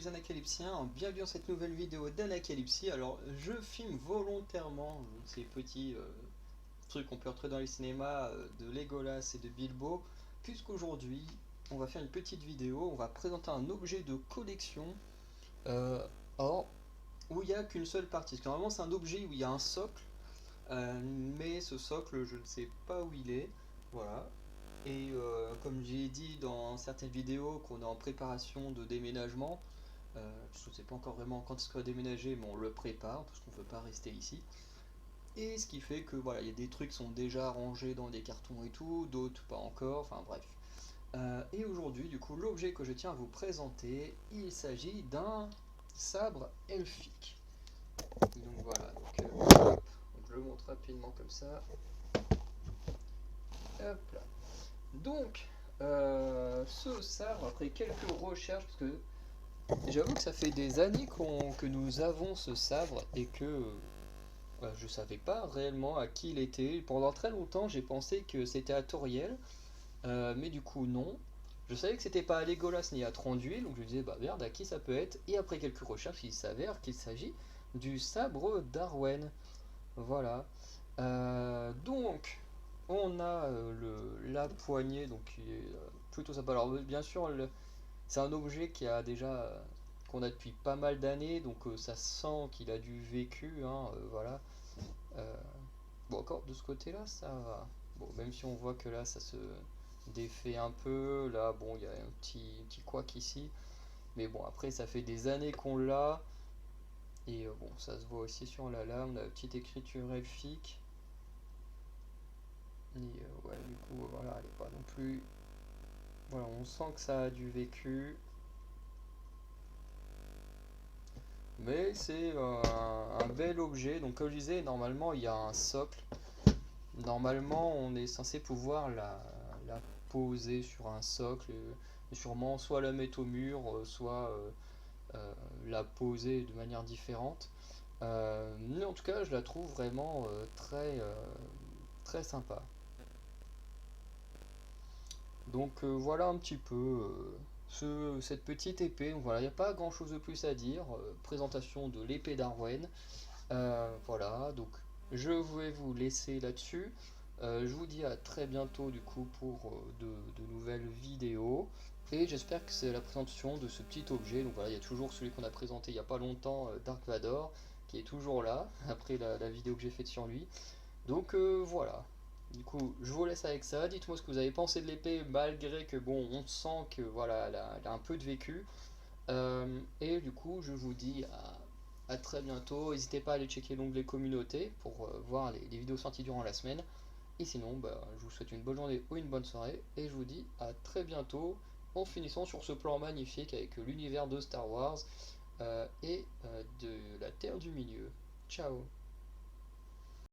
Anacalypsien, bienvenue dans cette nouvelle vidéo d'Anacalypsie. Alors je filme volontairement ces petits trucs qu'on peut retrouver dans les cinémas de Legolas et de Bilbo, puisqu'aujourd'hui on va faire une petite vidéo, on va présenter un objet de collection, euh, or où il n'y a qu'une seule partie, parce que normalement c'est un objet où il y a un socle, mais ce socle je ne sais pas où il est, voilà. Et comme j'ai dit dans certaines vidéos qu'on est en préparation de déménagement, je ne sais pas encore vraiment quand est-ce qu'on va déménager, mais on le prépare parce qu'on ne veut pas rester ici. Et ce qui fait que voilà, il y a des trucs qui sont déjà rangés dans des cartons et tout, d'autres pas encore, enfin bref. Et aujourd'hui, du coup, l'objet que je tiens à vous présenter, il s'agit d'un sabre elfique. Donc voilà, donc je le montre rapidement comme ça. Hop là. Donc, ce sabre, après quelques recherches, parce que j'avoue que ça fait des années que nous avons ce sabre et que je savais pas réellement à qui il était. Pendant très longtemps, j'ai pensé que c'était à Toriel, mais du coup non. Je savais que c'était pas à Legolas ni à Thranduil, donc je me disais bah merde, à qui ça peut être. Et après quelques recherches, il s'avère qu'il s'agit du sabre d'Arwen. Voilà. Donc, on a la poignée, donc qui est plutôt sympa. Alors bien sûr, c'est un objet qui a déjà qu'on a depuis pas mal d'années, donc ça sent qu'il a du vécu, hein, voilà. Euh, bon, encore de ce côté-là, ça va. Bon, même si on voit que là, ça se défait un peu. Là, bon, il y a un petit couac ici, mais bon, après, ça fait des années qu'on l'a. Et bon, ça se voit aussi sur la lame, la petite écriture elfique. Et ouais, du coup, voilà, elle est pas non plus. Voilà, on sent que ça a du vécu. Mais c'est un bel objet. Donc, comme je disais, normalement, il y a un socle. Normalement, on est censé pouvoir la poser sur un socle. Et sûrement, soit la mettre au mur, soit la poser de manière différente. Mais en tout cas, je la trouve vraiment très sympa. Donc voilà un petit peu cette petite épée. Donc voilà, il n'y a pas grand chose de plus à dire. Présentation de l'épée d'Arwen. Voilà, donc je vais vous laisser là-dessus. Je vous dis à très bientôt du coup pour de nouvelles vidéos. Et j'espère que c'est la présentation de ce petit objet. Donc voilà, il y a toujours celui qu'on a présenté il n'y a pas longtemps, Dark Vador, qui est toujours là, après la vidéo que j'ai faite sur lui. Donc voilà. Du coup, je vous laisse avec ça. Dites-moi ce que vous avez pensé de l'épée, malgré que bon, on sent que voilà, elle a un peu de vécu. Et du coup, je vous dis à très bientôt. N'hésitez pas à aller checker l'onglet communauté pour voir les vidéos sorties durant la semaine. Et sinon, bah, je vous souhaite une bonne journée ou une bonne soirée. Et je vous dis à très bientôt en finissant sur ce plan magnifique avec l'univers de Star Wars et de la Terre du Milieu. Ciao.